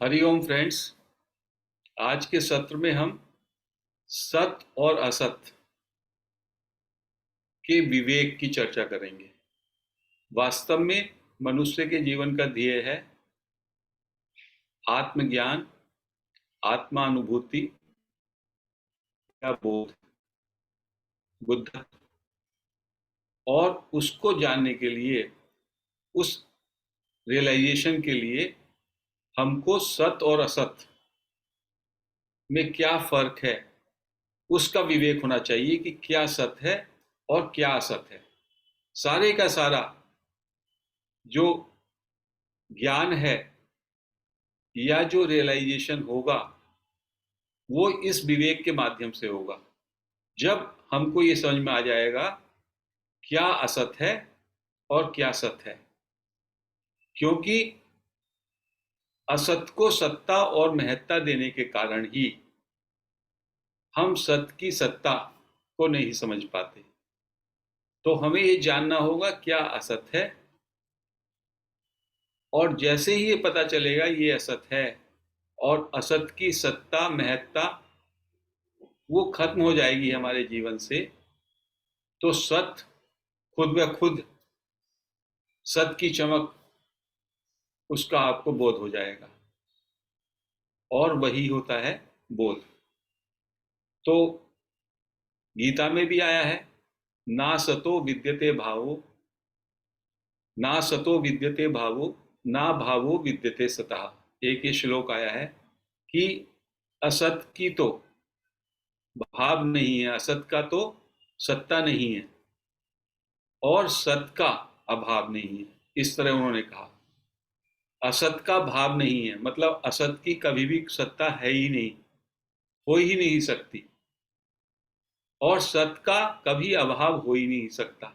Hariom friends. आज के सत्र में हम सत और असत के विवेक की चर्चा करेंगे। वास्तव में मनुष्य के जीवन का ध्येय है आत्मज्ञान, आत्मानुभूति या बोध, बुद्ध। और उसको जानने के लिए, उस रियलाइजेशन के लिए हमको सत और असत में क्या फर्क है उसका विवेक होना चाहिए कि क्या सत है और क्या असत है। सारे का सारा जो ज्ञान है या जो रियलाइजेशन होगा वो इस विवेक के माध्यम से होगा। जब हमको ये समझ में आ जाएगा क्या असत है और क्या सत है, क्योंकि असत को सत्ता और महत्ता देने के कारण ही हम सत की सत्ता को नहीं समझ पाते। तो हमें ये जानना होगा क्या असत है, और जैसे ही ये पता चलेगा ये असत है और असत की सत्ता महत्ता वो खत्म हो जाएगी हमारे जीवन से, तो सत खुद ब खुद, सत की चमक उसका आपको बोध हो जाएगा, और वही होता है बोध। तो गीता में भी आया है, ना सतो विद्यते भावो, ना सतो विद्यते भावो, ना भावो विद्यते सतः। एक ये श्लोक आया है कि असत की तो भाव नहीं है, असत का तो सत्ता नहीं है, और सत का अभाव नहीं है। इस तरह उन्होंने कहा। असत का भाव नहीं है मतलब असत की कभी भी सत्ता है ही नहीं, हो ही नहीं सकती, और सत का कभी अभाव हो ही नहीं सकता।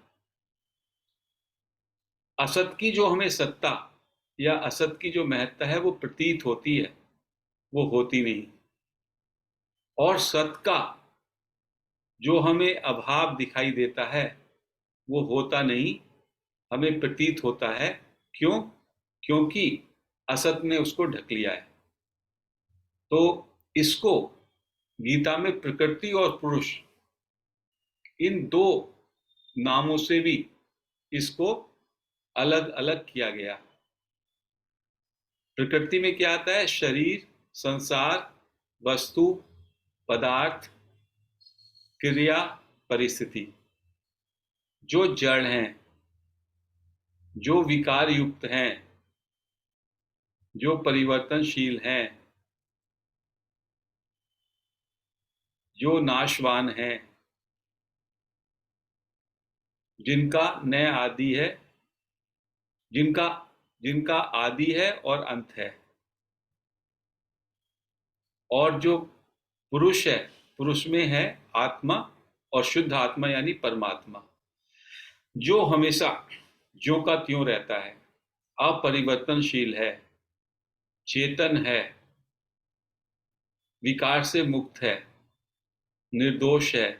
असत की जो हमें सत्ता या असत की जो महत्ता है वो प्रतीत होती है, वो होती नहीं। और सत का जो हमें अभाव दिखाई देता है वो होता नहीं, हमें प्रतीत होता है। क्यों? क्योंकि असत ने उसको ढक लिया है। तो इसको गीता में प्रकृति और पुरुष, इन दो नामों से भी इसको अलग अलग किया गया। प्रकृति में क्या आता है? शरीर, संसार, वस्तु, पदार्थ, क्रिया, परिस्थिति, जो जड़ हैं, जो विकार युक्त हैं, जो परिवर्तनशील हैं, जो नाशवान हैं, जिनका न आदि है, जिनका जिनका आदि है और अंत है। और जो पुरुष है, पुरुष में है आत्मा, और शुद्ध आत्मा यानी परमात्मा, जो हमेशा ज्यों का त्यों रहता है, अपरिवर्तनशील है, चेतन है, विकार से मुक्त है, निर्दोष है,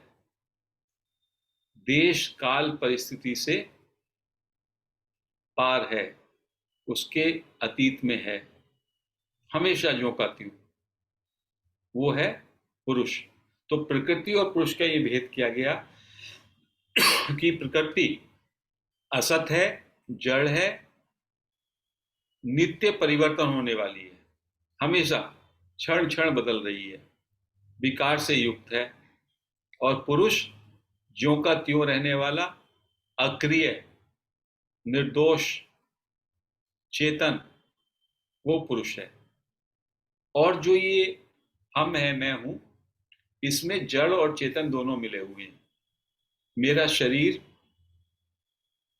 देश काल परिस्थिति से पार है, उसके अतीत में है, हमेशा ज्यों का त्यों, वो है पुरुष। तो प्रकृति और पुरुष का ये भेद किया गया कि प्रकृति असत है, जड़ है, नित्य परिवर्तन होने वाली है, हमेशा क्षण क्षण बदल रही है, विकार से युक्त है। और पुरुष ज्यों का त्यों रहने वाला, अक्रिय, निर्दोष, चेतन, वो पुरुष है। और जो ये हम है, मैं हूं, इसमें जड़ और चेतन दोनों मिले हुए हैं। मेरा शरीर,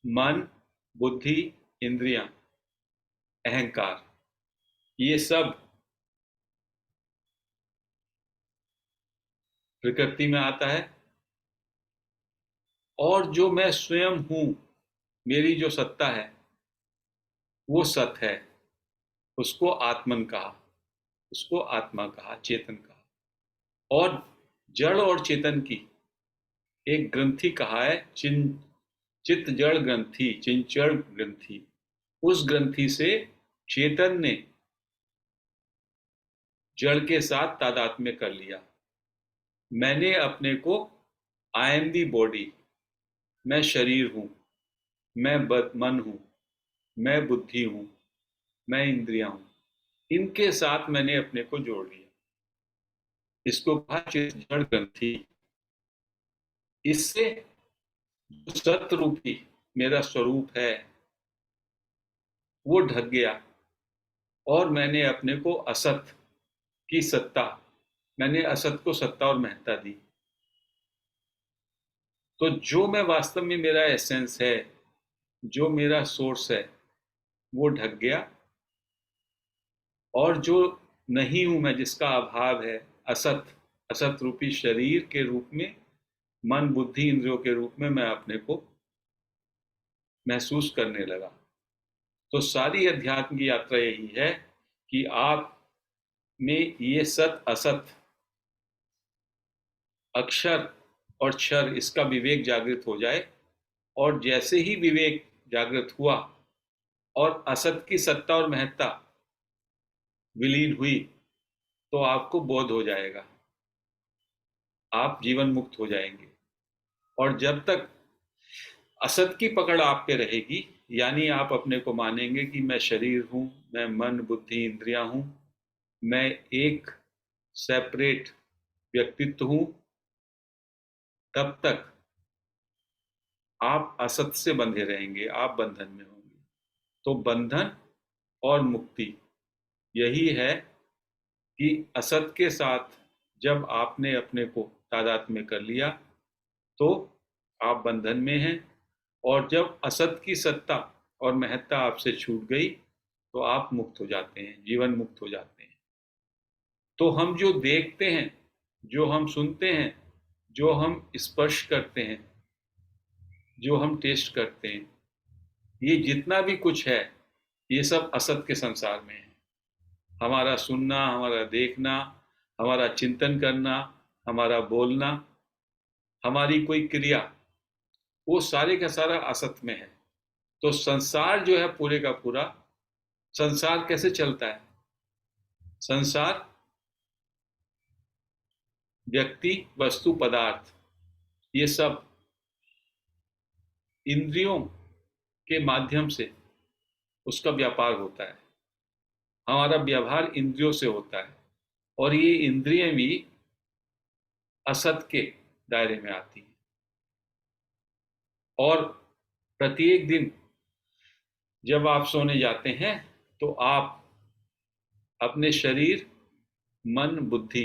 मन, बुद्धि, इंद्रियां, अहंकार, ये सब प्रकृति में आता है। और जो मैं स्वयं हूं, मेरी जो सत्ता है, वो सत है। उसको आत्मन कहा, उसको आत्मा कहा, चेतन कहा। और जड़ और चेतन की एक ग्रंथि कहा है, चित्त जड़ ग्रंथि, चिंचड़ ग्रंथि। उस ग्रंथि से चेतन ने जड़ के साथ तादात्म्य कर लिया। मैंने अपने को आई एम दी बॉडी, मैं शरीर हूं, मैं मन हूं, मैं बुद्धि हूं, मैं इंद्रियां हूं, इनके साथ मैंने अपने को जोड़ लिया। इसको कहा चित्त जड़ ग्रंथि। इससे जो सत्य रूपी मेरा स्वरूप है वो ढक गया और मैंने अपने को असत की सत्ता, मैंने असत को सत्ता और महत्ता दी। तो जो मैं वास्तव में मेरा एसेंस है, जो मेरा सोर्स है, वो ढक गया। और जो नहीं हूं मैं, जिसका अभाव है, असत, असत रूपी शरीर के रूप में, मन बुद्धि इंद्रियों के रूप में मैं अपने को महसूस करने लगा। तो सारी अध्यात्म की यात्रा यही है कि आप में ये सत असत, अक्षर और क्षर, इसका विवेक जागृत हो जाए। और जैसे ही विवेक जागृत हुआ और असत की सत्ता और महत्ता विलीन हुई, तो आपको बोध हो जाएगा, आप जीवन मुक्त हो जाएंगे। और जब तक असत की पकड़ आप पे रहेगी, यानी आप अपने को मानेंगे कि मैं शरीर हूं, मैं मन बुद्धि इंद्रियां हूं, मैं एक सेपरेट व्यक्तित्व हूं, तब तक आप असत से बंधे रहेंगे, आप बंधन में होंगे। तो बंधन और मुक्ति यही है कि असत के साथ जब आपने अपने को तादात्म्य कर लिया तो आप बंधन में हैं, और जब असत की सत्ता और महत्ता आपसे छूट गई तो आप मुक्त हो जाते हैं, जीवन मुक्त हो जाते हैं। तो हम जो देखते हैं, जो हम सुनते हैं, जो हम स्पर्श करते हैं, जो हम टेस्ट करते हैं, ये जितना भी कुछ है, ये सब असत के संसार में है। हमारा सुनना, हमारा देखना, हमारा चिंतन करना, हमारा बोलना, हमारी कोई क्रिया, वो सारे का सारा असत में है। तो संसार जो है पूरे का पूरा, संसार कैसे चलता है? संसार व्यक्ति वस्तु पदार्थ ये सब इंद्रियों के माध्यम से उसका व्यापार होता है। हमारा व्यवहार इंद्रियों से होता है, और ये इंद्रियां भी असत के दायरे में आती हैं। और प्रत्येक दिन जब आप सोने जाते हैं तो आप अपने शरीर मन बुद्धि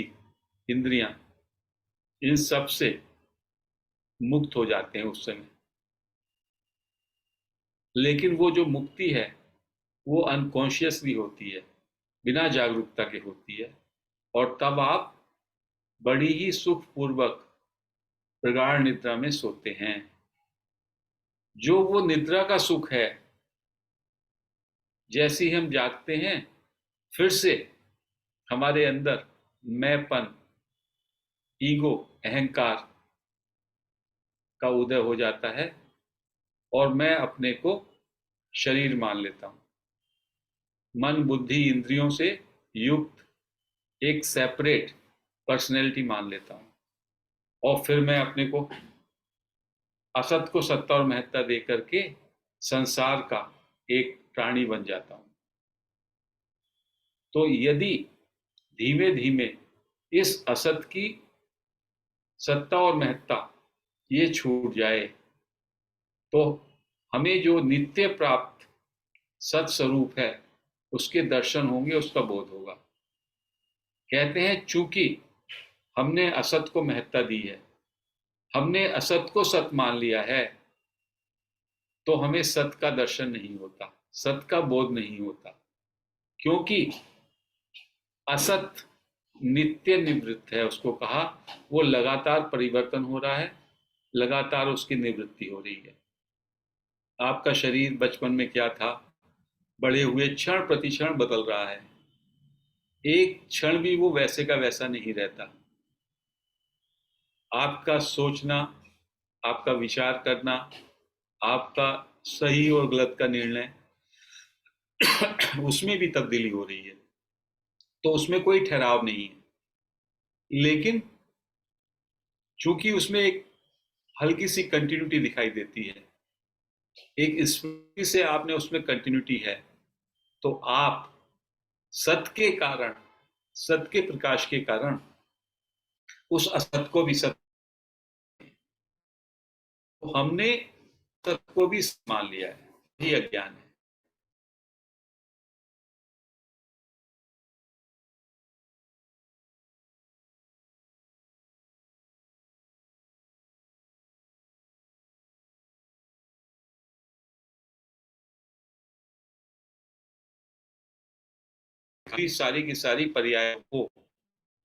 इंद्रियां इन सब से मुक्त हो जाते हैं उस समय। लेकिन वो जो मुक्ति है वो अनकॉन्शियसली होती है, बिना जागरूकता के होती है। और तब आप बड़ी ही सुखपूर्वक प्रगाढ़ निद्रा में सोते हैं। जो वो निद्रा का सुख है, जैसे ही हम जागते हैं फिर से हमारे अंदर मैंपन, ईगो, अहंकार का उदय हो जाता है और मैं अपने को शरीर मान लेता हूं, मन बुद्धि इंद्रियों से युक्त एक सेपरेट पर्सनैलिटी मान लेता हूं। और फिर मैं अपने को असत को सत्ता और महत्ता दे करके संसार का एक प्राणी बन जाता हूं। तो यदि धीमे धीमे इस असत की सत्ता और महत्ता ये छूट जाए तो हमें जो नित्य प्राप्त सत स्वरूप है उसके दर्शन होंगे, उसका बोध होगा। कहते हैं चूंकि हमने असत को महत्ता दी है, हमने असत को सत मान लिया है, तो हमें सत का दर्शन नहीं होता, सत का बोध नहीं होता। क्योंकि असत नित्य निवृत्त है, उसको कहा, वो लगातार परिवर्तन हो रहा है, लगातार उसकी निवृत्ति हो रही है। आपका शरीर बचपन में क्या था, बड़े हुए क्षण प्रति क्षण बदल रहा है। एक क्षण भी वो वैसे का वैसा नहीं रहता। आपका सोचना, आपका विचार करना, आपका सही और गलत का निर्णय उसमें भी तब्दीली हो रही है। तो उसमें कोई ठहराव नहीं है। लेकिन चूंकि उसमें एक हल्की सी कंटिन्यूटी दिखाई देती है, एक स्मृति से आपने उसमें कंटिन्यूटी है, तो आप सत के कारण, सत के प्रकाश के कारण उस असत को भी सत, तो हमने सत को भी मान लिया है, यही अज्ञान है। सारी की सारी पर्याय हो,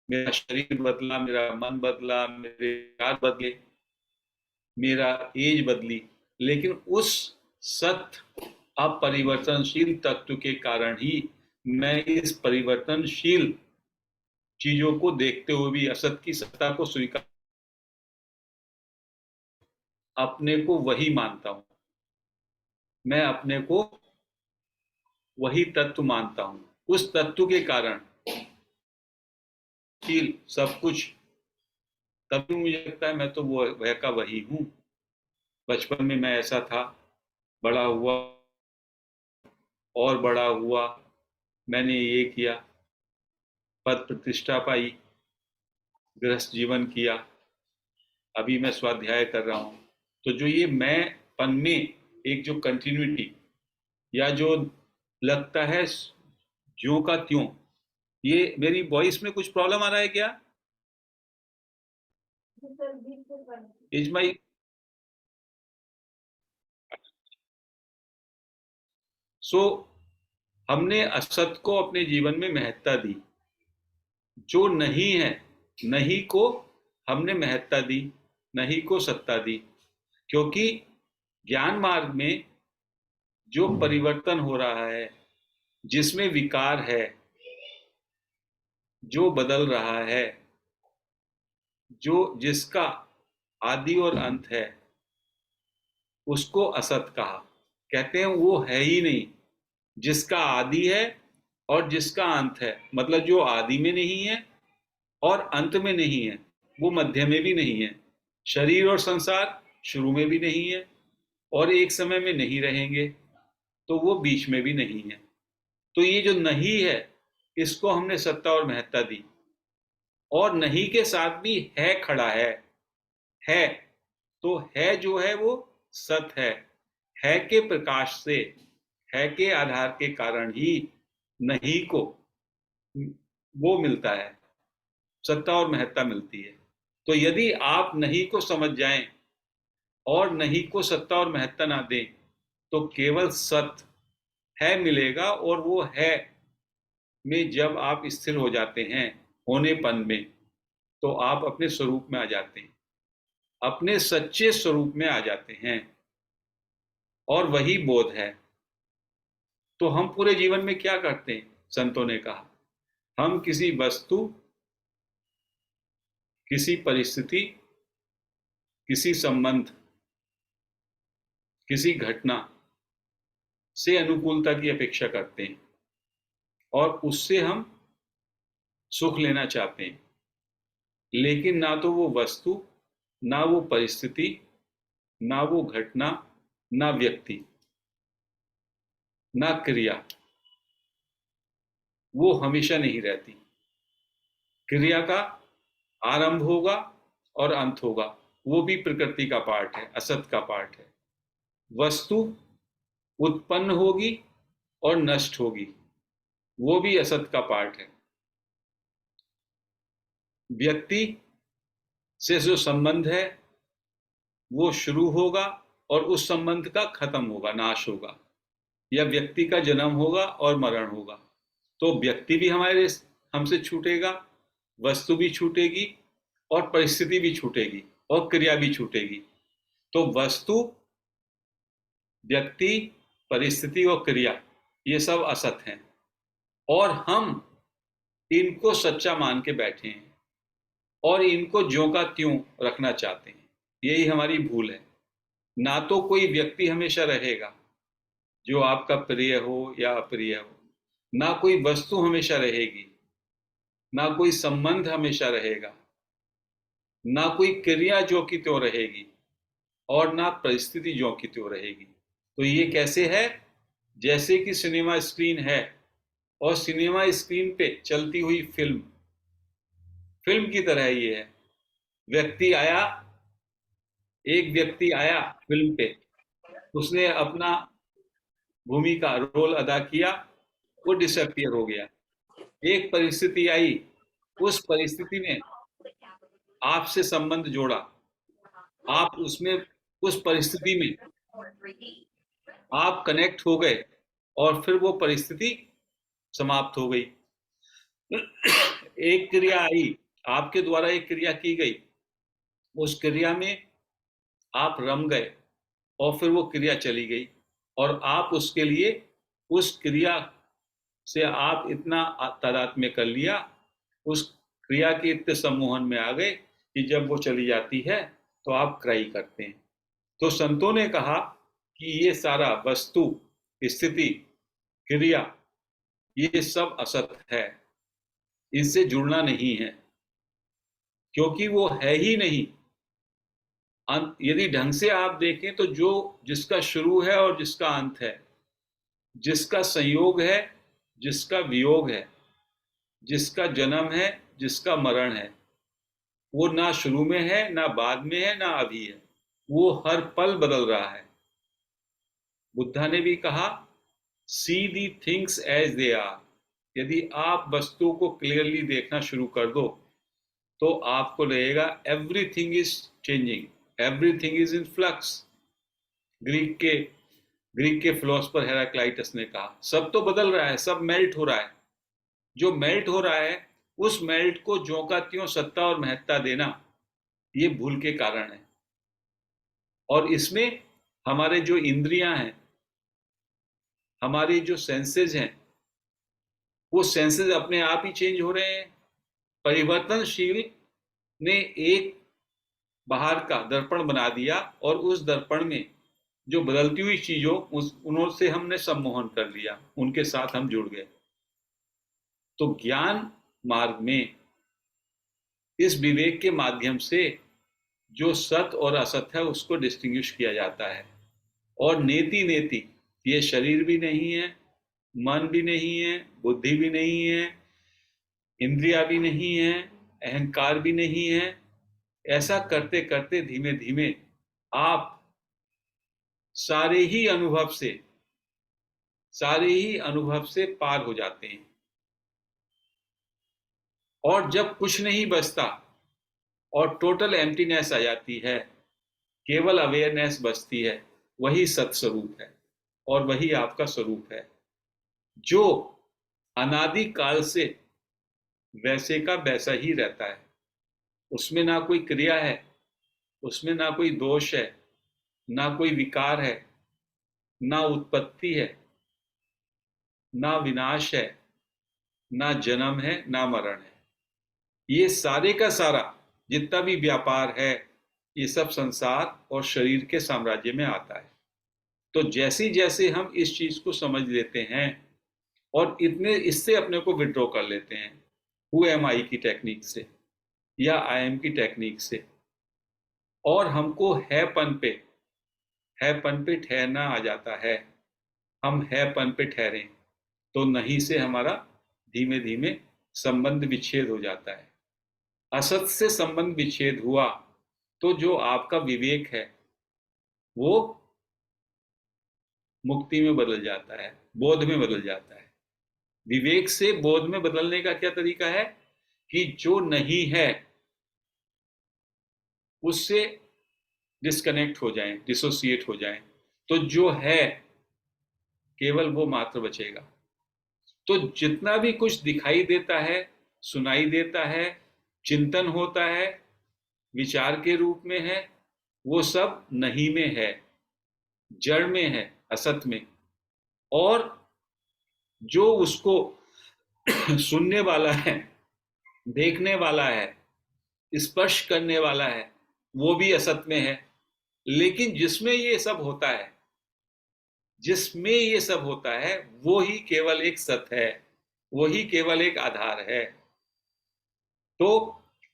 मेरा शरीर बदला, मेरा मन बदला, मेरे विचार बदले, मेरा एज बदली, लेकिन उस सत अपरिवर्तनशील तत्व के कारण ही मैं इस परिवर्तनशील चीजों को देखते हुए भी असत की सत्ता को स्वीकार, अपने को वही मानता हूं। मैं अपने को वही तत्व मानता हूं। उस तत्व के कारण सब कुछ, तभी मुझे लगता है मैं तो वो वह का वही हूं। बचपन में मैं ऐसा था, बड़ा हुआ और बड़ा हुआ, मैंने ये किया, पद प्रतिष्ठा पाई, गृहस्थ जीवन किया, अभी मैं स्वाध्याय कर रहा हूं। तो जो ये मैं पन में एक जो कंटिन्यूटी, या जो लगता है ज्यों का त्यों, ये मेरी वॉइस में कुछ प्रॉब्लम आ रहा है क्या? इज माई, सो हमने असत को अपने जीवन में महत्ता दी, जो नहीं है, नहीं को हमने महत्ता दी, नहीं को सत्ता दी। क्योंकि ज्ञान मार्ग में जो परिवर्तन हो रहा है, जिसमें विकार है, जो बदल रहा है, जो जिसका आदि और अंत है, उसको असत कहा। कहते हैं वो है ही नहीं। जिसका आदि है और जिसका अंत है, मतलब जो आदि में नहीं है और अंत में नहीं है, वो मध्य में भी नहीं है। शरीर और संसार शुरू में भी नहीं है और एक समय में नहीं रहेंगे, तो वो बीच में भी नहीं है। तो ये जो नहीं है, इसको हमने सत्ता और महत्ता दी, और नहीं के साथ भी है खड़ा है। तो है जो है वो सत है के प्रकाश से, है के आधार के कारण ही नहीं को वो मिलता है, सत्ता और महत्ता मिलती है। तो यदि आप नहीं को समझ जाएं और नहीं को सत्ता और महत्ता ना दें, तो केवल सत है मिलेगा, और वो है में जब आप स्थिर हो जाते हैं, होनेपन में, तो आप अपने स्वरूप में आ जाते हैं, अपने सच्चे स्वरूप में आ जाते हैं, और वही बोध है। तो हम पूरे जीवन में क्या करते हैं? संतों ने कहा, हम किसी वस्तु, किसी परिस्थिति, किसी संबंध, किसी घटना से अनुकूलता की अपेक्षा करते हैं, और उससे हम सुख लेना चाहते हैं। लेकिन ना तो वो वस्तु, ना वो परिस्थिति, ना वो घटना, ना व्यक्ति, ना क्रिया, वो हमेशा नहीं रहती। क्रिया का आरंभ होगा और अंत होगा, वो भी प्रकृति का पार्ट है, असत का पार्ट है। वस्तु उत्पन्न होगी और नष्ट होगी, वो भी असत का पार्ट है। व्यक्ति से जो संबंध है, वो शुरू होगा और उस संबंध का खत्म होगा, नाश होगा, या व्यक्ति का जन्म होगा और मरण होगा। तो व्यक्ति भी हमारे हमसे छूटेगा, वस्तु भी छूटेगी, और परिस्थिति भी छूटेगी, और क्रिया भी छूटेगी। तो वस्तु, व्यक्ति, परिस्थिति और क्रिया, ये सब असत हैं, और हम इनको सच्चा मान के बैठे हैं और इनको ज्यों का त्यों रखना चाहते हैं। यही हमारी भूल है। ना तो कोई व्यक्ति हमेशा रहेगा जो आपका प्रिय हो या अप्रिय हो, ना कोई वस्तु हमेशा रहेगी, ना कोई संबंध हमेशा रहेगा, ना कोई क्रिया जो की त्यों रहेगी, और ना परिस्थिति जो की त्यों रहेगी। तो ये कैसे है? जैसे कि सिनेमा स्क्रीन है, और सिनेमा स्क्रीन पे चलती हुई फिल्म, फिल्म की तरह ये है। व्यक्ति आया, एक व्यक्ति आया फिल्म पे, उसने अपना भूमिका रोल अदा किया, वो डिसअपियर हो गया। एक परिस्थिति आई, उस परिस्थिति ने आपसे संबंध जोड़ा, आप उसमें, उस परिस्थिति में आप कनेक्ट हो गए, और फिर वो परिस्थिति समाप्त हो गई। एक क्रिया आई, आपके द्वारा एक क्रिया की गई, उस क्रिया में आप रम गए, और फिर वो क्रिया चली गई, और आप उसके लिए, उस क्रिया से आप इतना तादात्म्य कर लिया, उस क्रिया के इतने सम्मोहन में आ गए कि जब वो चली जाती है तो आप क्राई करते हैं। तो संतों ने कहा कि ये सारा वस्तु, स्थिति, क्रिया, ये सब असत है, इनसे जुड़ना नहीं है, क्योंकि वो है ही नहीं। यदि ढंग से आप देखें तो जो, जिसका शुरू है और जिसका अंत है, जिसका संयोग है, जिसका वियोग है, जिसका जन्म है, जिसका मरण है, वो ना शुरू में है, ना बाद में है, ना अभी है, वो हर पल बदल रहा है। बुद्धा ने भी कहा, see the things as they are. यदि आप वस्तु को क्लियरली देखना शुरू कर दो, तो आपको लगेगा everything is changing, everything is in flux. Greek के ग्रीक के फिलोसफर हेराक्लाइटस ने कहा, सब तो बदल रहा है, सब मेल्ट हो रहा है। जो मेल्ट हो रहा है, उस मेल्ट को ज्यों का त्यों सत्ता और महत्ता देना, ये भूल के कारण है। और इसमें हमारे जो इंद्रियां हैं, हमारी जो सेंसेस हैं, वो सेंसेस अपने आप ही चेंज हो रहे हैं। परिवर्तनशील ने एक बाहर का दर्पण बना दिया, और उस दर्पण में जो बदलती हुई चीजों, उस उनसे हमने सम्मोहन कर लिया, उनके साथ हम जुड़ गए। तो ज्ञान मार्ग में इस विवेक के माध्यम से जो सत और असत है उसको डिस्टिंग्विश किया जाता है। और नेति नेति, ये शरीर भी नहीं है, मन भी नहीं है, बुद्धि भी नहीं है, इंद्रिया भी नहीं है, अहंकार भी नहीं है। ऐसा करते करते धीमे धीमे आप सारे ही अनुभव से, सारे ही अनुभव से पार हो जाते हैं। और जब कुछ नहीं बचता और टोटल एम्प्टीनेस आ जाती है, केवल अवेयरनेस बचती है, वही सत्स्वरूप है, और वही आपका स्वरूप है, जो अनादि काल से वैसे का वैसा ही रहता है। उसमें ना कोई क्रिया है, उसमें ना कोई दोष है, ना कोई विकार है, ना उत्पत्ति है, ना विनाश है, ना जन्म है, ना मरण है। ये सारे का सारा जितना भी व्यापार है, ये सब संसार और शरीर के साम्राज्य में आता है। तो जैसे जैसे हम इस चीज को समझ लेते हैं, और इतने इससे अपने को विड्रॉ कर लेते हैं, हु एम आई की टेक्निक से, या आई एम की टेक्निक से, और हमको है पन पे ठहरना आ जाता है, हम है पन पे ठहरें, तो नहीं से हमारा धीमे धीमे संबंध विच्छेद हो जाता है। असत से संबंध विच्छेद हुआ, तो जो आपका विवेक है वो मुक्ति में बदल जाता है, बोध में बदल जाता है। विवेक से बोध में बदलने का क्या तरीका है? कि जो नहीं है उससे डिस्कनेक्ट हो जाएं, डिसोसिएट हो जाएं, तो जो है केवल वो मात्र बचेगा। तो जितना भी कुछ दिखाई देता है, सुनाई देता है, चिंतन होता है, विचार के रूप में है, वो सब नहीं में है, जड़ में है, असत में। और जो उसको सुनने वाला है, देखने वाला है, स्पर्श करने वाला है, वो भी असत में है। लेकिन जिसमें ये सब होता है, जिसमें ये सब होता है, वो ही केवल एक सत है, वो ही केवल एक आधार है। तो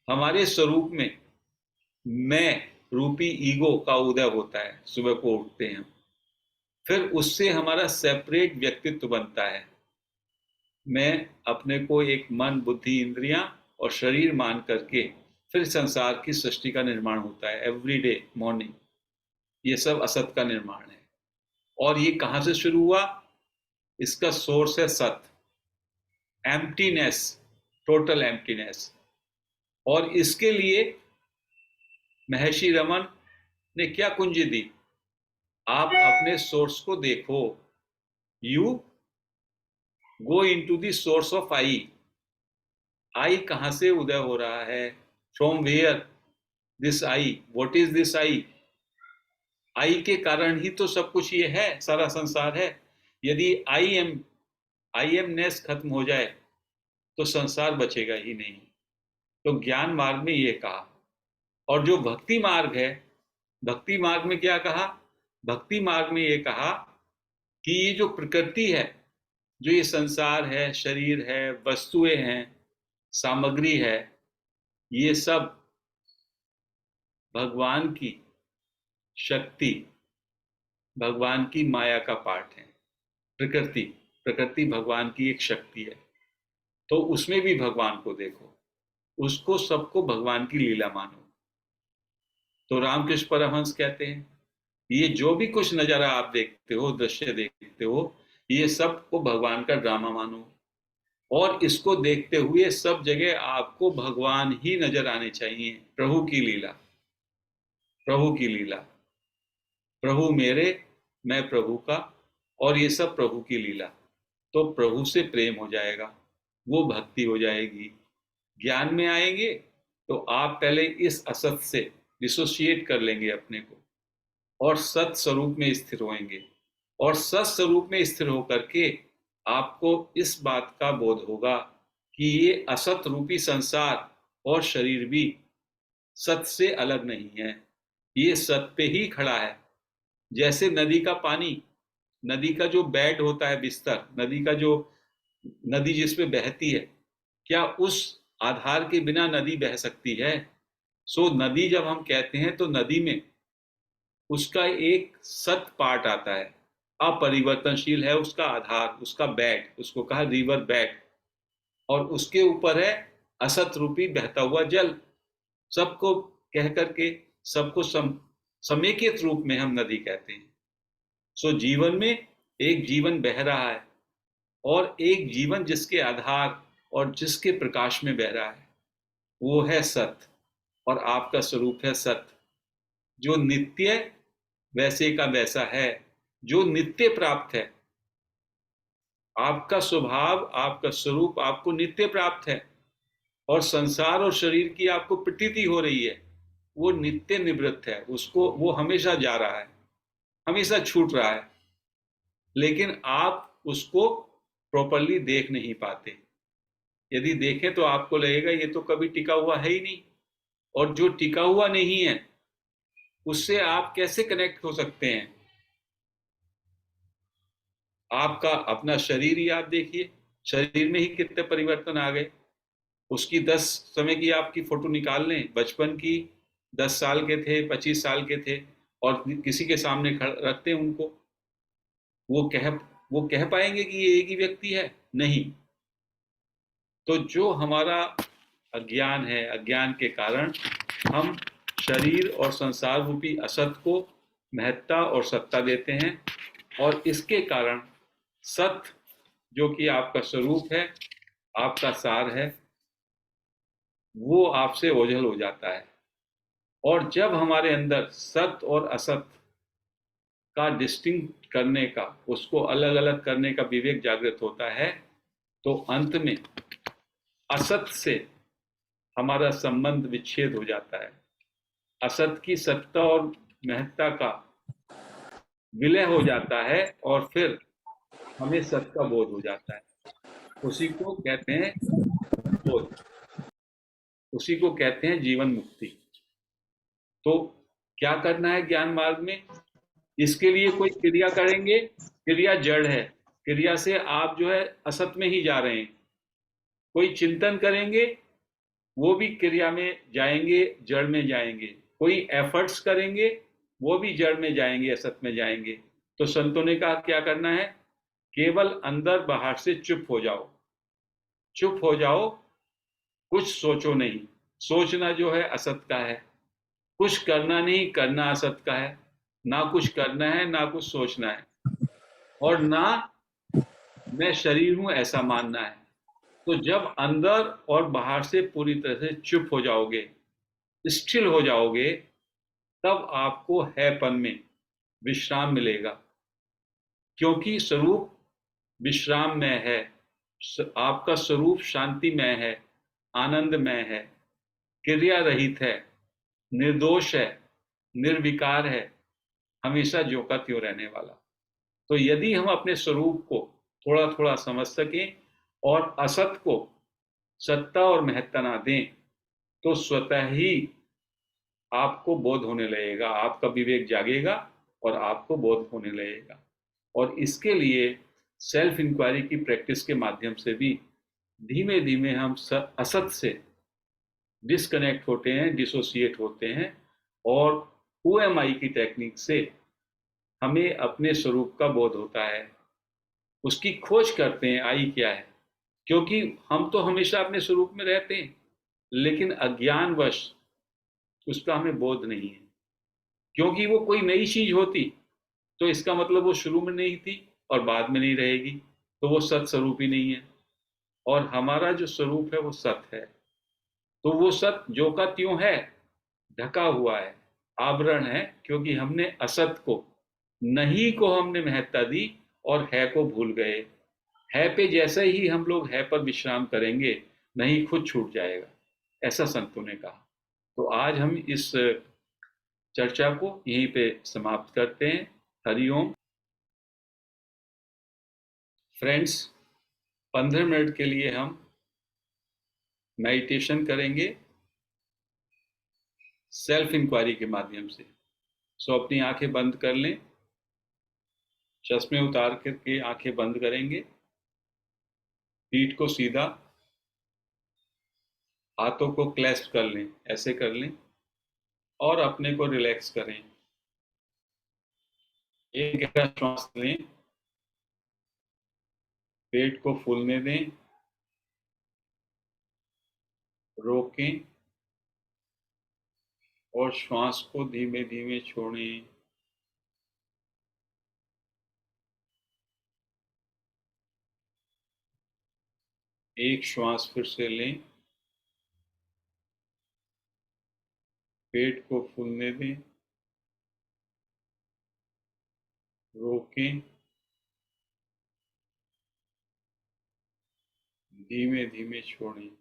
हमारे स्वरूप में मैं रूपी ईगो का उदय होता है, सुबह को उठते हैं। फिर उससे हमारा सेपरेट व्यक्तित्व बनता है। मैं अपने को एक मन, बुद्धि, इंद्रियां और शरीर मान करके फिर संसार की सृष्टि का निर्माण होता है एवरी डे मॉर्निंग। ये सब असत का निर्माण है। और ये कहां से शुरू हुआ? इसका सोर्स है सत, एम्प्टीनेस, टोटल एम्प्टीनेस। और इसके लिए महर्षि रमन ने क्या कुंजी दी? आप अपने सोर्स को देखो। You go into the source of I. I कहां से उदय हो रहा है? From where this I? What is this I? I के कारण ही तो सब कुछ ये है, सारा संसार है। यदि आई एम नेस खत्म हो जाए तो संसार बचेगा ही नहीं। तो ज्ञान मार्ग में ये कहा। और जो भक्ति मार्ग है, भक्ति मार्ग में क्या कहा? भक्ति मार्ग में ये कहा कि ये जो प्रकृति है, जो ये संसार है, शरीर है, वस्तुएं हैं, सामग्री है, ये सब भगवान की शक्ति, भगवान की माया का पार्ट है। प्रकृति प्रकृति भगवान की एक शक्ति है। तो उसमें भी भगवान को देखो, उसको सबको भगवान की लीला मानो। तो रामकृष्ण परमहंस कहते हैं ये जो भी कुछ नजारा आप देखते हो, दृश्य देखते हो, ये सब को भगवान का ड्रामा मानो। और इसको देखते हुए सब जगह आपको भगवान ही नजर आने चाहिए। प्रभु की लीला, प्रभु की लीला, प्रभु मेरे, मैं प्रभु का, और ये सब प्रभु की लीला। तो प्रभु से प्रेम हो जाएगा, वो भक्ति हो जाएगी। ज्ञान में आएंगे तो आप पहले इस असत से डिसोशिएट कर लेंगे अपने को और सत स्वरूप में स्थिर होंगे। और सत स्वरूप में स्थिर होकर के आपको इस बात का बोध होगा कि ये असत रूपी संसार और शरीर भी सत से अलग नहीं है, ये सत पे ही खड़ा है। जैसे नदी का पानी, नदी का जो बेड होता है, बिस्तर, नदी का जो, नदी जिसपे बहती है, क्या उस आधार के बिना नदी बह सकती है? सो नदी जब हम कहते हैं तो नदी में उसका एक सत पार्ट आता है, अपरिवर्तनशील है उसका आधार, उसका बेड, उसको कहा रिवर बेड। और उसके ऊपर है असत रूपी बहता हुआ जल। सबको कह करके सबको समेकित रूप में हम नदी कहते हैं। सो जीवन में एक जीवन बह रहा है और एक जीवन जिसके आधार और जिसके प्रकाश में बह रहा है, वो है सत। और आपका स्वरूप है सत, जो नित्य वैसे का वैसा है, जो नित्य प्राप्त है। आपका स्वभाव, आपका स्वरूप आपको नित्य प्राप्त है। और संसार और शरीर की आपको प्रतीति हो रही है, वो नित्य निवृत्त है, उसको वो हमेशा जा रहा है, हमेशा छूट रहा है। लेकिन आप उसको प्रॉपरली देख नहीं पाते। यदि देखें तो आपको लगेगा ये तो कभी टिका हुआ है ही नहीं। और जो टिका हुआ नहीं है उससे आप कैसे कनेक्ट हो सकते हैं? आपका अपना शरीर ही आप देखिए, शरीर में ही कितने परिवर्तन आ गए। उसकी 10 समय की आपकी फोटो निकाल लें, बचपन की, 10 साल के थे, 25 साल के थे, और किसी के सामने रखते हैं उनको, वो कह पाएंगे कि ये एक ही व्यक्ति है? नहीं। तो जो हमारा अज्ञान है, अज्ञान के कारण हम शरीर और संसार रूपी असत को महत्ता और सत्ता देते हैं। और इसके कारण सत, जो कि आपका स्वरूप है, आपका सार है, वो आपसे ओझल हो जाता है। और जब हमारे अंदर सत और असत का डिस्टिंक्ट करने का, उसको अलग अलग करने का विवेक जागृत होता है, तो अंत में असत से हमारा संबंध विच्छेद हो जाता है। असत की सत्ता और महत्ता का विलय हो जाता है और फिर हमें सत का बोध हो जाता है। उसी को कहते हैं बोध, उसी को कहते हैं जीवन मुक्ति। तो क्या करना है ज्ञान मार्ग में? इसके लिए कोई क्रिया करेंगे, क्रिया जड़ है, क्रिया से आप जो है असत में ही जा रहे हैं। कोई चिंतन करेंगे, वो भी क्रिया में जाएंगे, जड़ में जाएंगे। कोई एफर्ट्स करेंगे, वो भी जड़ में जाएंगे, असत में जाएंगे। तो संतों ने कहा क्या करना है? केवल अंदर बाहर से चुप हो जाओ, चुप हो जाओ, कुछ सोचो नहीं। सोचना जो है असत का है, कुछ करना नहीं, करना असत का है। ना कुछ करना है, ना कुछ सोचना है, और ना मैं शरीर हूं ऐसा मानना है। तो जब अंदर और बाहर से पूरी तरह से चुप हो जाओगे, स्थिर हो जाओगे, तब आपको हैपन में विश्राम मिलेगा। क्योंकि स्वरूप विश्राममय है, आपका स्वरूप शांतिमय है, आनंदमय है, क्रिया रहित है, निर्दोष है, निर्विकार है, हमेशा ज्यों का त्यों रहने वाला। तो यदि हम अपने स्वरूप को थोड़ा थोड़ा समझ सकें और असत को सत्ता और महत्ता ना दें, तो स्वतः ही आपको बोध होने लगेगा, आपका विवेक जागेगा और आपको बोध होने लगेगा। और इसके लिए सेल्फ इंक्वायरी की प्रैक्टिस के माध्यम से भी धीमे धीमे हम असत से डिस्कनेक्ट होते हैं, डिसोसिएट होते हैं, और OMI की टेक्निक से हमें अपने स्वरूप का बोध होता है। उसकी खोज करते हैं, आई क्या है। क्योंकि हम तो हमेशा अपने स्वरूप में रहते हैं, लेकिन अज्ञानवश उसका हमें बोध नहीं है। क्योंकि वो कोई नई चीज होती तो इसका मतलब वो शुरू में नहीं थी और बाद में नहीं रहेगी, तो वो सत स्वरूप ही नहीं है। और हमारा जो स्वरूप है वो सत है। तो वो सत जो का त्यों है, ढका हुआ है, आवरण है, क्योंकि हमने असत को, नहीं को हमने महत्ता दी और है को भूल गए। है पे जैसे ही हम लोग है पर विश्राम करेंगे, नहीं खुद छूट जाएगा, ऐसा संतों ने कहा। तो आज हम इस चर्चा को यहीं पे समाप्त करते हैं। हरिओम। फ्रेंड्स, 15 मिनट के लिए हम मेडिटेशन करेंगे सेल्फ इंक्वायरी के माध्यम से। सो अपनी आंखें बंद कर लें, चश्मे उतार करके आंखें बंद करेंगे, पीठ को सीधा, हाथों को क्लैस्प कर लें, ऐसे कर लें, और अपने को रिलैक्स करें। एक गहरा श्वास लें, पेट को फूलने दें, रोकें और श्वास को धीमे धीमे छोड़ें। एक श्वास फिर से लें, पेट को फूलने दें, रोकें, धीमे धीमे छोड़ें।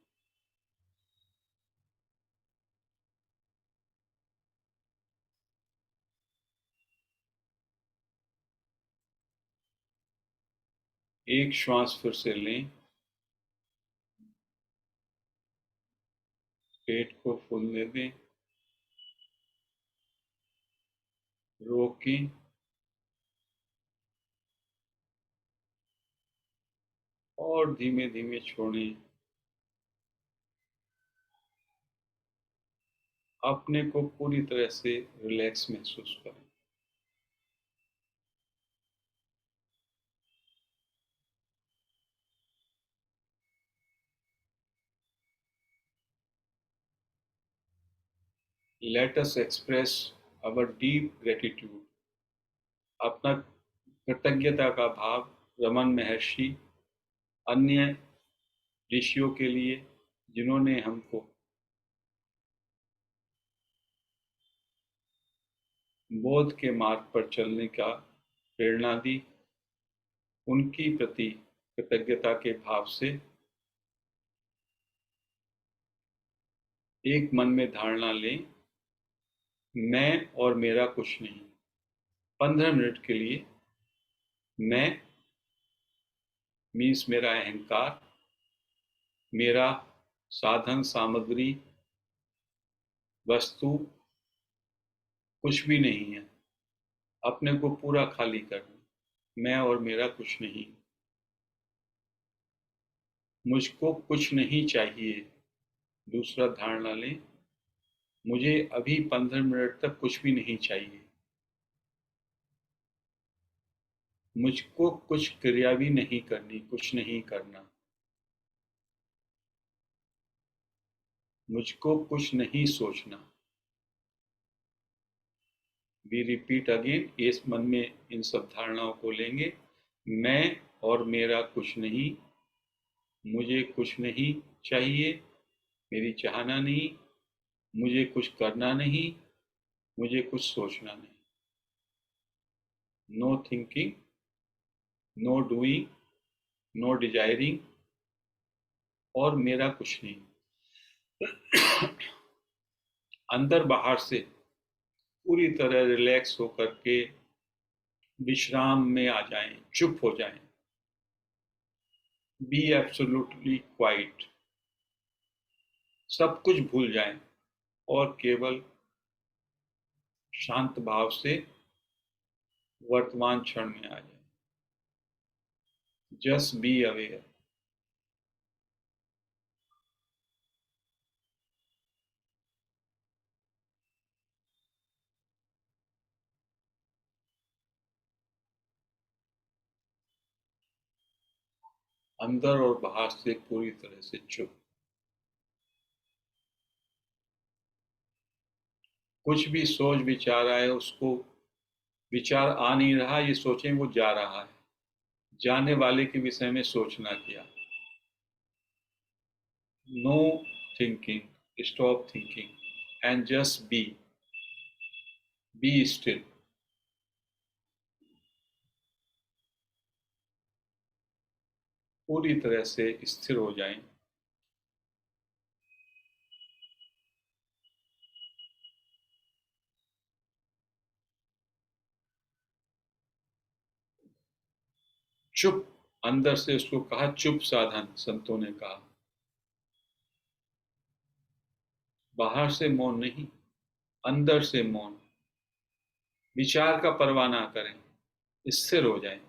एक श्वास फिर से लें, पेट को फूलने दें, रोकें, और धीमे धीमे छोड़ें। अपने को पूरी तरह से रिलैक्स महसूस करें। Let us express our deep gratitude, अपना कृतज्ञता का भाव रमन महर्षि, अन्य ऋषियों के लिए जिन्होंने हमको बोध के मार्ग पर चलने का प्रेरणा दी, उनकी प्रति कृतज्ञता के भाव से एक मन में धारणा लें, मैं और मेरा कुछ नहीं। 15 मिनट के लिए मैं मीन्स मेरा अहंकार, मेरा साधन सामग्री, वस्तु कुछ भी नहीं है। अपने को पूरा खाली करना, मैं और मेरा कुछ नहीं, मुझको कुछ नहीं चाहिए, दूसरा धारणा लें, मुझे अभी 15 मिनट तक कुछ भी नहीं चाहिए, मुझको कुछ क्रिया भी नहीं करनी, कुछ नहीं करना, मुझको कुछ नहीं सोचना। वी रिपीट अगेन, इस मन में इन सब धारणाओं को लेंगे। मैं और मेरा कुछ नहीं, मुझे कुछ नहीं चाहिए, मेरी चाहना नहीं, मुझे कुछ करना नहीं, मुझे कुछ सोचना नहीं। No thinking, no doing, no desiring, और मेरा कुछ नहीं। अंदर बाहर से पूरी तरह रिलैक्स होकर के विश्राम में आ जाएं, चुप हो जाएं। बी एब्सोल्युटली क्वाइट, सब कुछ भूल जाएं और केवल शांत भाव से वर्तमान क्षण में आ जाएं। Just be aware. अंदर और बाहर से पूरी तरह से चुप। कुछ भी सोच विचार आए, उसको विचार आ नहीं रहा, ये सोचें वो जा रहा है। जाने वाले के विषय में सोचना क्या। No thinking, stop thinking and just be still. पूरी तरह से स्थिर हो जाएं। चुप, अंदर से उसको कहा चुप साधन, संतों ने कहा। बाहर से मौन नहीं, अंदर से मौन। विचार का परवाह ना करें, स्थिर हो जाएं।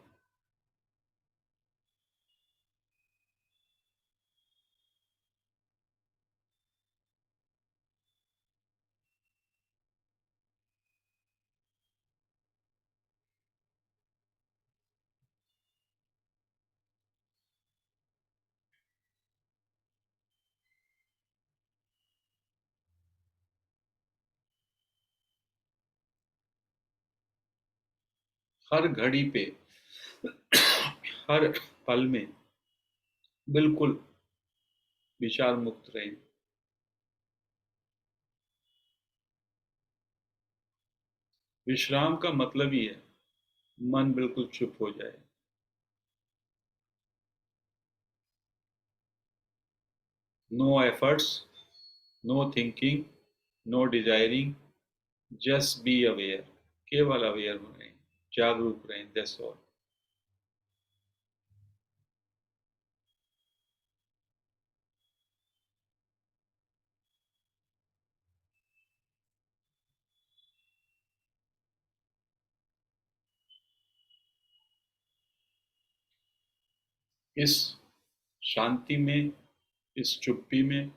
हर घड़ी पे, हर पल में बिल्कुल विचार मुक्त रहें। विश्राम का मतलब ही है मन बिल्कुल चुप हो जाए। No efforts, no thinking, no desiring, just be aware. केवल अवेयर हो रहे हैं, जागरूक रहें, दैट्स ऑल। इस शांति में, इस चुप्पी में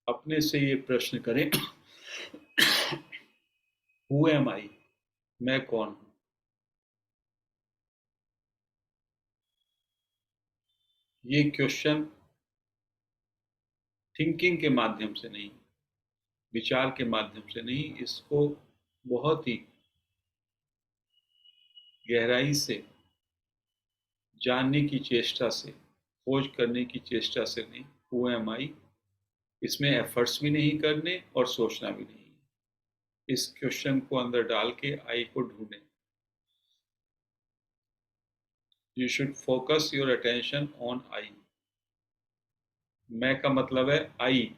अपने से ये प्रश्न करें, हु एम आई, मैं कौन हूं। ये क्वेश्चन थिंकिंग के माध्यम से नहीं, विचार के माध्यम से नहीं, इसको बहुत ही गहराई से जानने की चेष्टा से, खोज करने की चेष्टा से नहीं। हु एम आई, इसमें एफर्ट्स भी नहीं करने और सोचना भी नहीं। इस क्वेश्चन को अंदर डाल के आई को ढूंढें। You should focus your attention on I. मैं का मतलब है आई,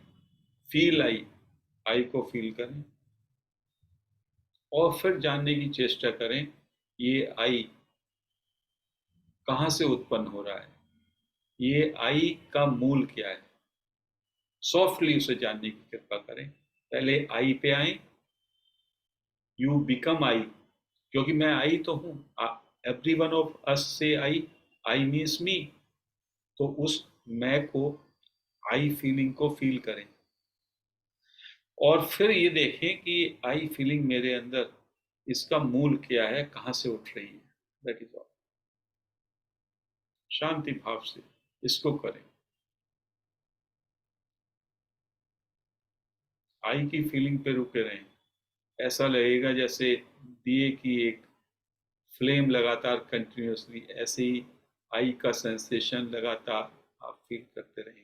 फील आई। आई को फील करें और फिर जानने की चेष्टा करें ये आई कहाँ से उत्पन्न हो रहा है, ये आई का मूल क्या है। सॉफ्टली उसे जानने की कृपा करें। पहले आई पे आए, यू बिकम आई, क्योंकि मैं आई तो हूं। एवरी वन ऑफ अस से आई मीन्स मी। तो उस मैं को, आई फीलिंग को फील करें। और फिर ये देखें कि आई फीलिंग मेरे अंदर इसका मूल क्या है, कहाँ से उठ रही है। That is all. शांति भाव से इसको करें। आई की फीलिंग पे रुके रहें। ऐसा लगेगा जैसे दिए की एक फ्लेम लगातार कंटिन्यूसली, ऐसे ही आई का सेंसेशन लगातार आप फील करते रहेंगे।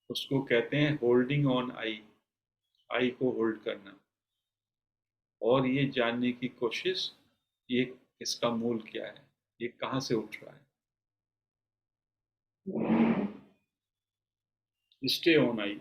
उसको कहते हैं होल्डिंग ऑन आई। आई को होल्ड करना और ये जानने की कोशिश, ये इसका मूल क्या है, ये कहाँ से उठ रहा है। स्टे ऑन आई।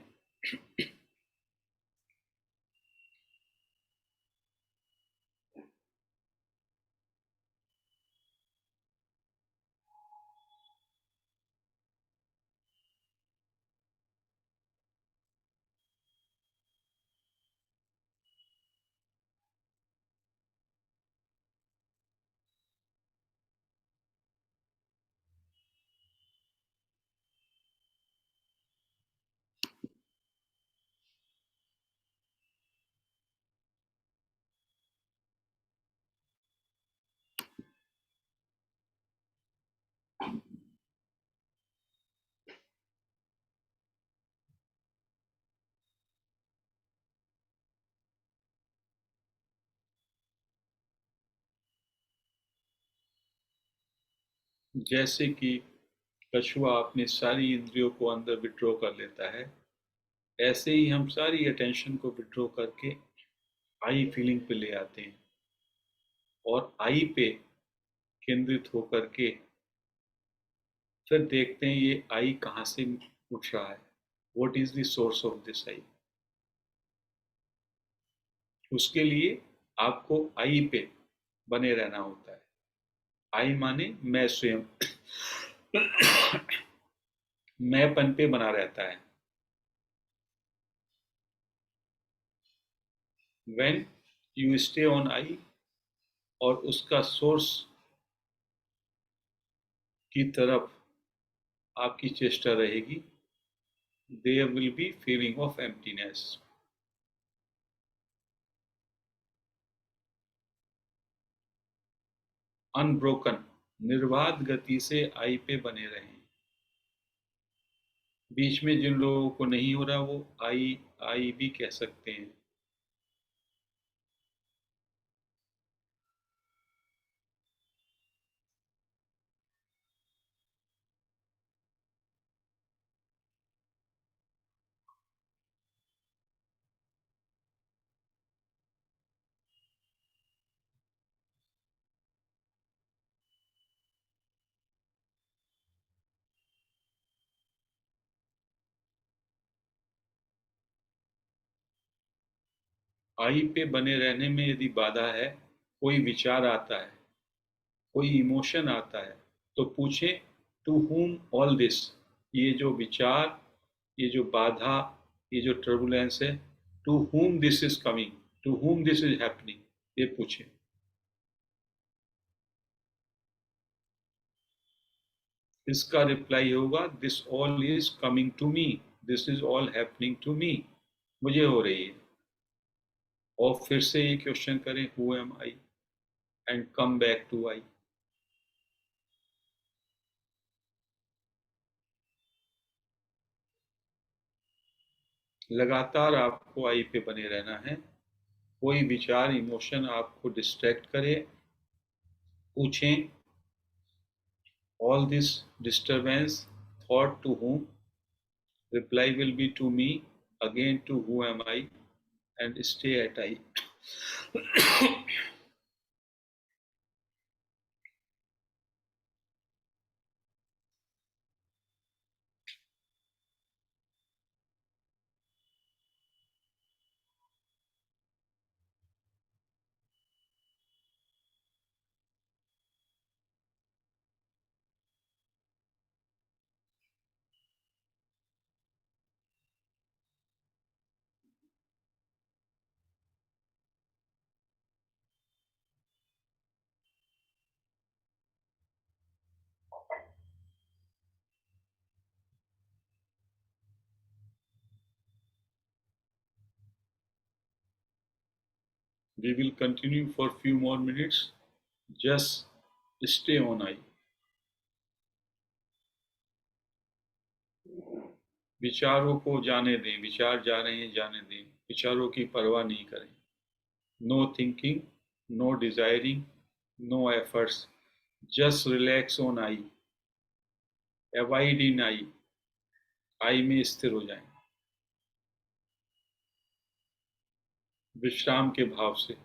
जैसे कि कछुआ अपनी सारी इंद्रियों को अंदर विड्रॉ कर लेता है, ऐसे ही हम सारी अटेंशन को विड्रॉ करके आई फीलिंग पे ले आते हैं और आई पे केंद्रित होकर के फिर देखते हैं ये आई कहाँ से उठ रहा है। What is the source of this I. उसके लिए आपको आई पे बने रहना होता है। आई माने मैं स्वयं। मैंपन पे बना रहता है। When you stay on I और उसका सोर्स की तरफ आपकी चेष्टा रहेगी, there will be feeling of emptiness. Unbroken, निर्बाध गति से आई पे बने रहें। बीच में जिन लोगों को नहीं हो रहा वो आई आई भी कह सकते हैं। आई पे बने रहने में यदि बाधा है, कोई विचार आता है, कोई इमोशन आता है, तो पूछें टू हुम ऑल दिस। ये जो विचार, ये जो बाधा, ये जो टर्बुलेंस है, to whom this is coming, to whom this is happening, ये पूछें। इसका रिप्लाई होगा this all is coming to me, this is all happening to me. मुझे हो रही है। और फिर से ये क्वेश्चन करें who am I and come back to I. लगातार आपको आई पे बने रहना है। कोई विचार, इमोशन आपको डिस्ट्रैक्ट करे, पूछें all this disturbance thought to whom, reply will be to me, again to who am I, and stay at I. We will continue for few more minutes. Just stay on I. विचारों को जाने दें, विचार जा रहे हैं जाने दें, विचारों की परवाह नहीं करें. No thinking, no desiring, no efforts. Just relax on I. Abide in I. I में स्थिर हो जाएं. विश्राम के भाव से.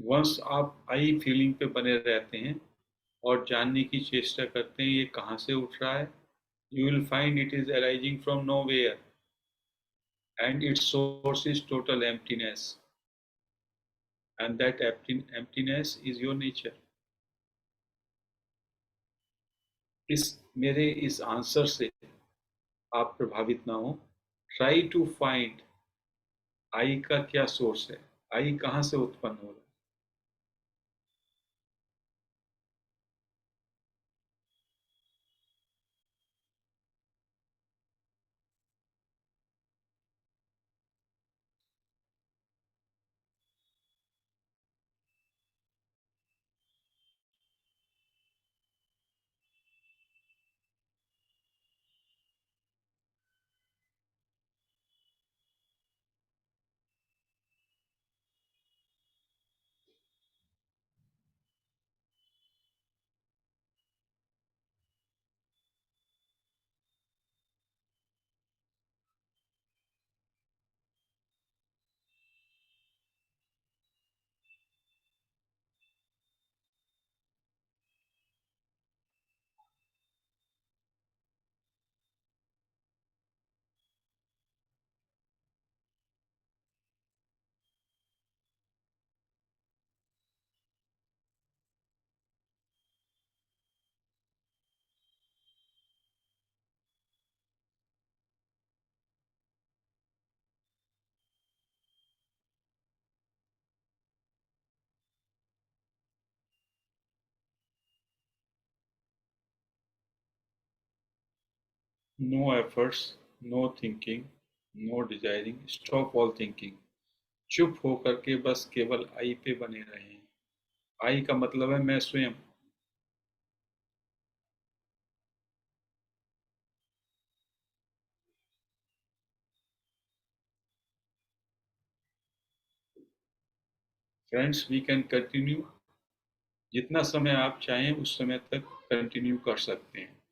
वंस आप आई फीलिंग पे बने रहते हैं और जानने की चेष्टा करते हैं ये कहाँ से उठ रहा है, you will find it is arising from nowhere and its source is total emptiness, and that emptiness is your nature. इस मेरे इस आंसर से आप प्रभावित ना हो. ट्राई टू फाइंड आई का क्या सोर्स है, आई कहाँ से उत्पन्न हो रहा है. No efforts, no thinking, no desiring, stop all thinking. चुप होकर के बस केवल आई पे बने रहें. आई का मतलब है मैं स्वयं. Friends, we can continue. जितना समय आप चाहें उस समय तक कंटिन्यू कर सकते हैं.